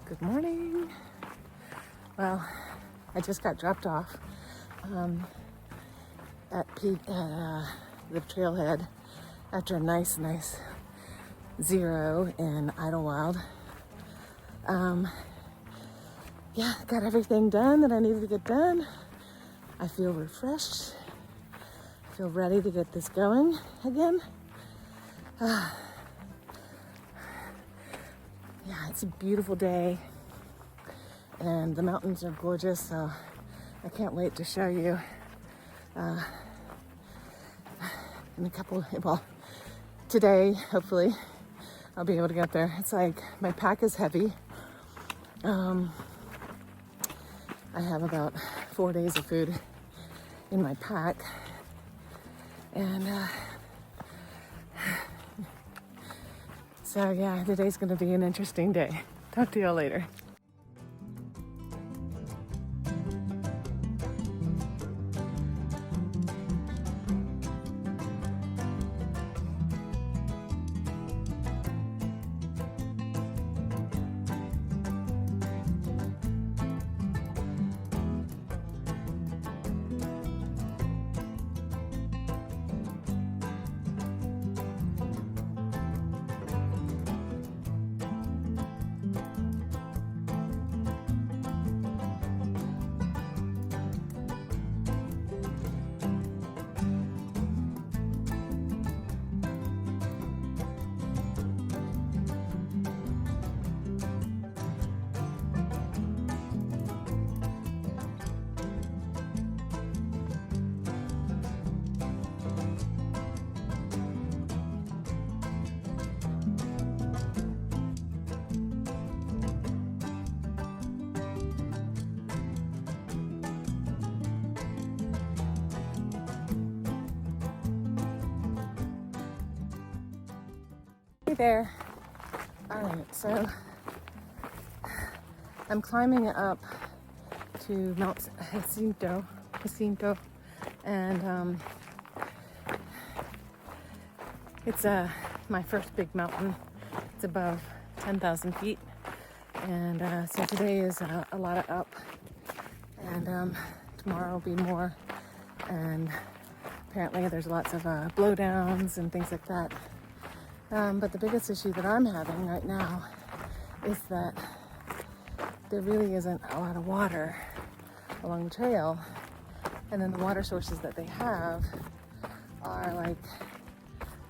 Good morning. Well, I just got dropped off at the trailhead after a nice zero in Idlewild. Yeah, got everything done that I needed to get done. I feel refreshed. I feel ready to get this going again. Yeah, it's a beautiful day and the mountains are gorgeous, so I can't wait to show you in a couple, well, today, hopefully, I'll be able to get there. It's like my pack is heavy. I have about 4 days of food in my pack, and so yeah, today's gonna be an interesting day. Talk to y'all later. Hey there. All right, so I'm climbing up to Mount Jacinto, and it's my first big mountain. It's above 10,000 feet, and so today is a lot of up, and tomorrow will be more, and apparently there's lots of blowdowns and things like that. But the biggest issue that I'm having right now is that there really isn't a lot of water along the trail, and then the water sources that they have are like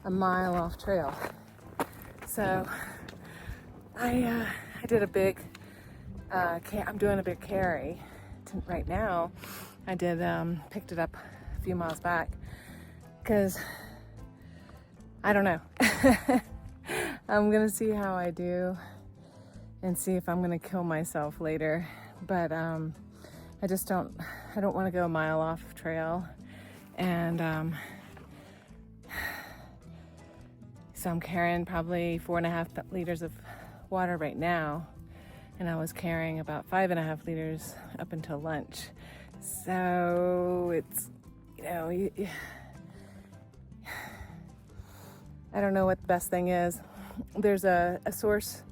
a mile off trail. So I did a big I'm doing a big carry right now. I did picked it up a few miles back because I don't know. I'm gonna see how I do and see if I'm gonna kill myself later. But I don't want to go a mile off trail, and so I'm carrying probably 4.5 liters of water right now, and I was carrying about 5.5 liters up until lunch. So it's, I don't know what the best thing is. There's a source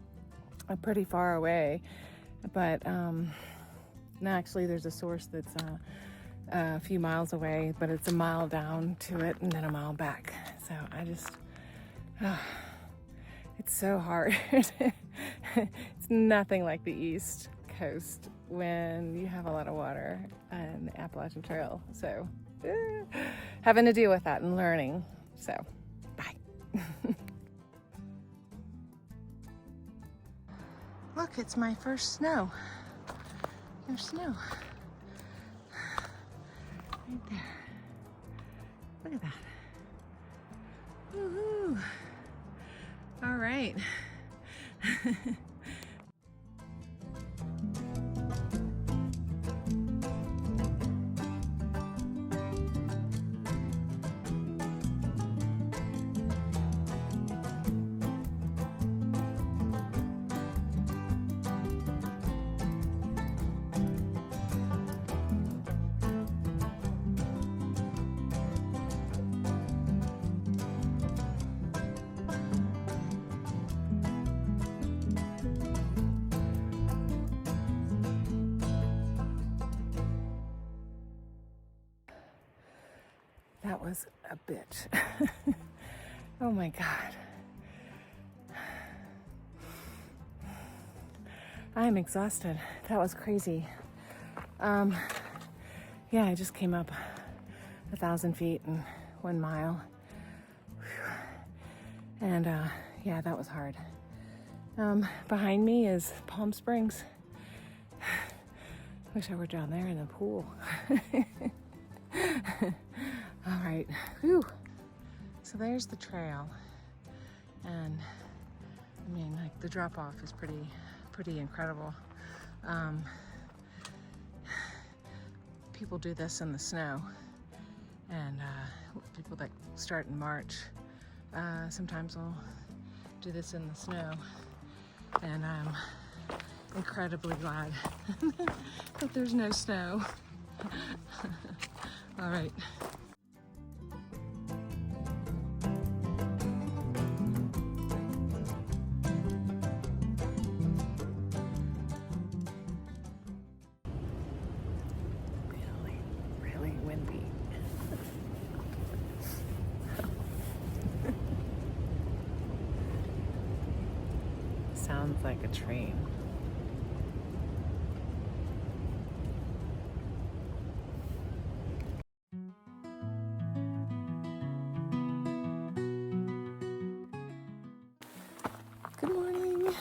pretty far away, but no, actually there's a source that's a few miles away, but it's a mile down to it and then a mile back. So I just, it's so hard. It's nothing like the East Coast when you have a lot of water and the Appalachian Trail. So having to deal with that and learning. So bye. Look, it's my first snow. There's snow. Right there. Look at that. Woohoo! All right. was a bitch. Oh my God. I am exhausted. That was crazy. Yeah, I just came up 1,000 feet in 1 mile. Whew. And yeah, that was hard. Behind me is Palm Springs. Wish I were down there in the pool. All right. Whew. So there's the trail. And I mean, like, the drop off is pretty incredible. People do this in the snow, and people that start in March sometimes will do this in the snow, and I'm incredibly glad that there's no snow. All right. Really windy. Sounds like a train. Good morning.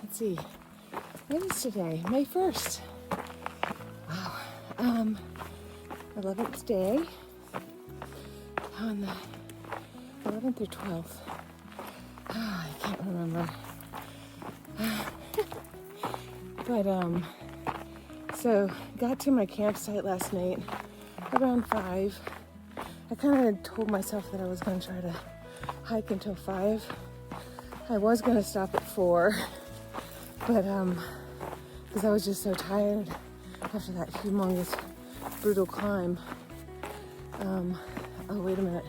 Let's see. What is today? May 1st. Wow. 11th day. On the 11th or 12th. I can't remember. But so got to my campsite last night around 5. I kind of told myself that I was going to try to hike until 5. I was going to stop at 4, but because I was just so tired after that humongous, brutal climb. Oh, wait a minute.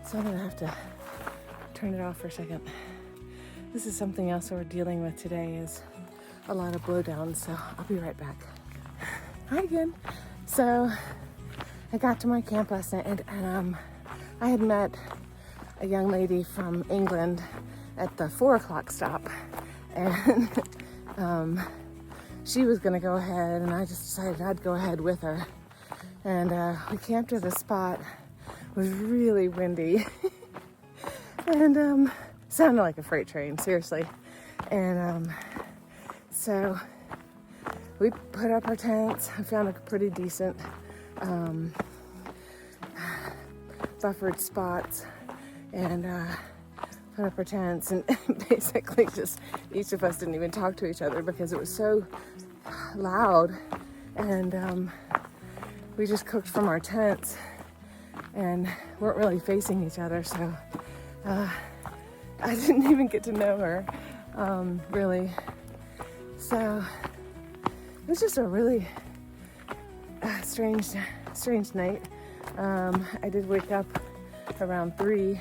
So I'm going to have to turn it off for a second. This is something else that we're dealing with today, is a lot of blowdowns, so I'll be right back. Hi again. So I got to my camp last night, and I had met a young lady from England at the 4 o'clock stop, and she was gonna go ahead, and I just decided I'd go ahead with her. And we camped at a spot. It was really windy and sounded like a freight train, seriously. And so we put up our tents. I found a pretty decent buffered spots, and put up our tents, and basically just each of us didn't even talk to each other because it was so loud, and we just cooked from our tents and weren't really facing each other, so I didn't even get to know her really. So it was just a really strange night. I did wake up around 3,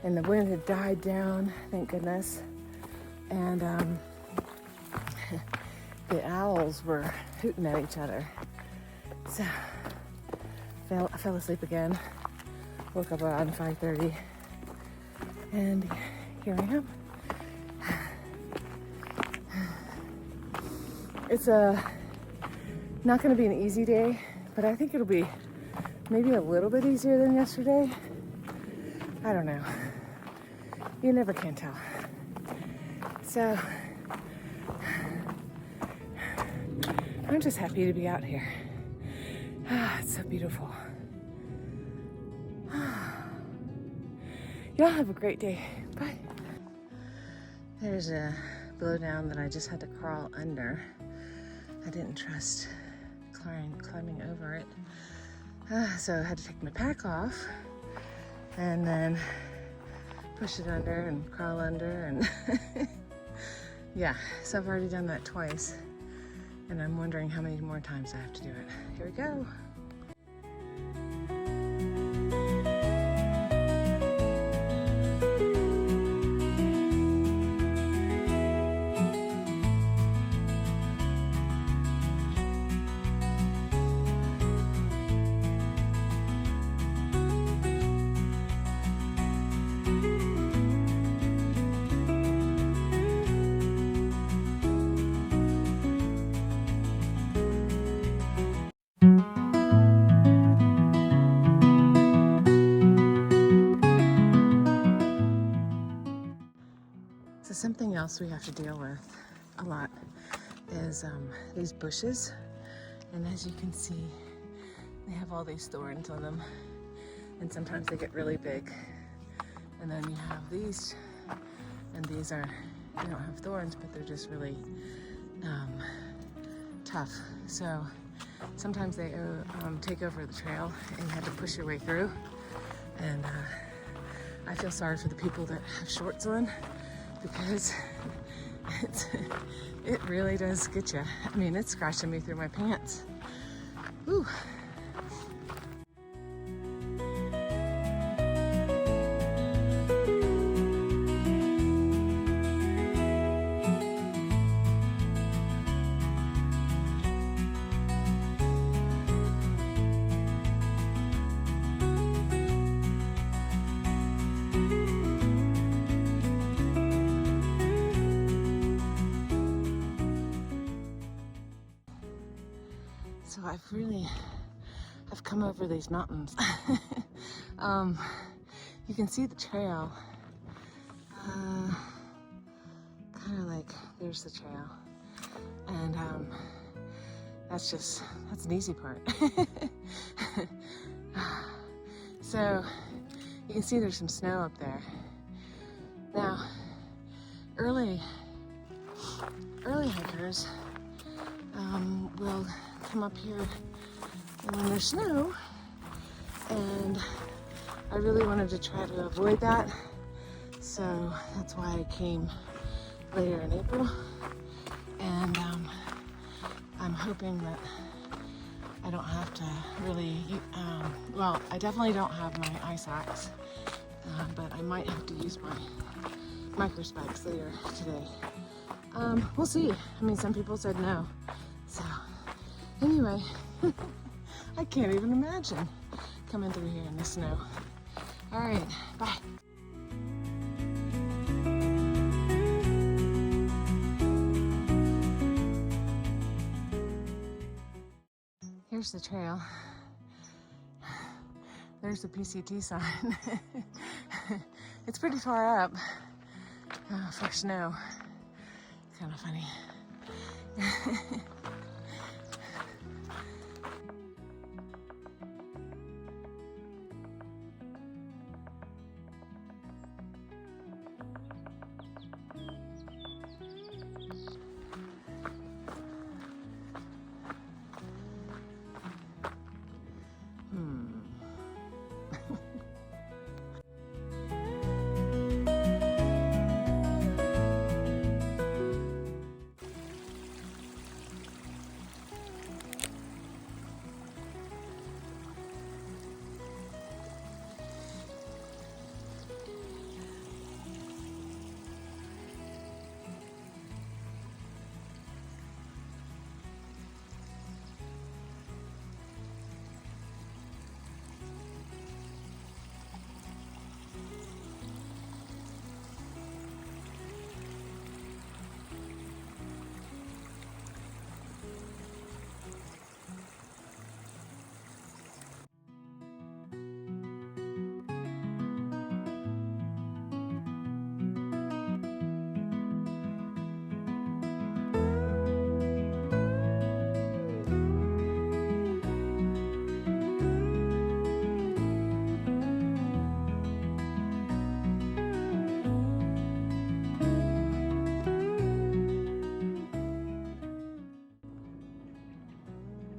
and the wind had died down, thank goodness. And the owls were hooting at each other. So I fell asleep again. Woke up around 5:30, and here I am. It's not going to be an easy day, but I think it'll be maybe a little bit easier than yesterday. I don't know. You never can tell. So I'm just happy to be out here. It's so beautiful. Y'all have a great day. Bye. There's a blowdown that I just had to crawl under. I didn't trust climbing over it. So I had to take my pack off and then push it under and crawl under, and yeah, so I've already done that twice, and I'm wondering how many more times I have to do it. Here we go. So something else we have to deal with a lot is these bushes. And as you can see, they have all these thorns on them. And sometimes they get really big. And then you have these, and these they don't have thorns, but they're just really tough. So sometimes they take over the trail and you have to push your way through. And I feel sorry for the people that have shorts on, because it really does get you. I mean, it's scratching me through my pants. Whew. So I've come over these mountains. You can see the trail. Kind of like, there's the trail. And that's an easy part. So you can see there's some snow up there. Now, early hikers will come up here when there's snow, and I really wanted to try to avoid that, so that's why I came later in April. And I'm hoping that I don't have to really, well, I definitely don't have my ice axe, but I might have to use my micro spikes later today. We'll see. I mean, some people said no. So, anyway, I can't even imagine coming through here in the snow. All right, bye. Here's the trail. There's the PCT sign. It's pretty far up for snow. Kind of funny.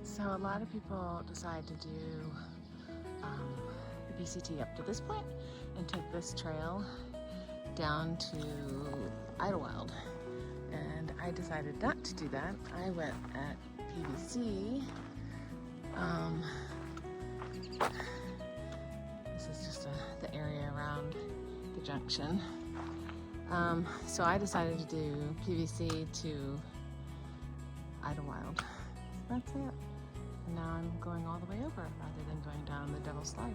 So a lot of people decide to do the PCT up to this point and take this trail down to Idlewild. And I decided not to do that. I went at PVC. This is just the area around the junction. So I decided to do PVC to Idlewild. That's it. And now I'm going all the way over rather than going down the Devil's Slide.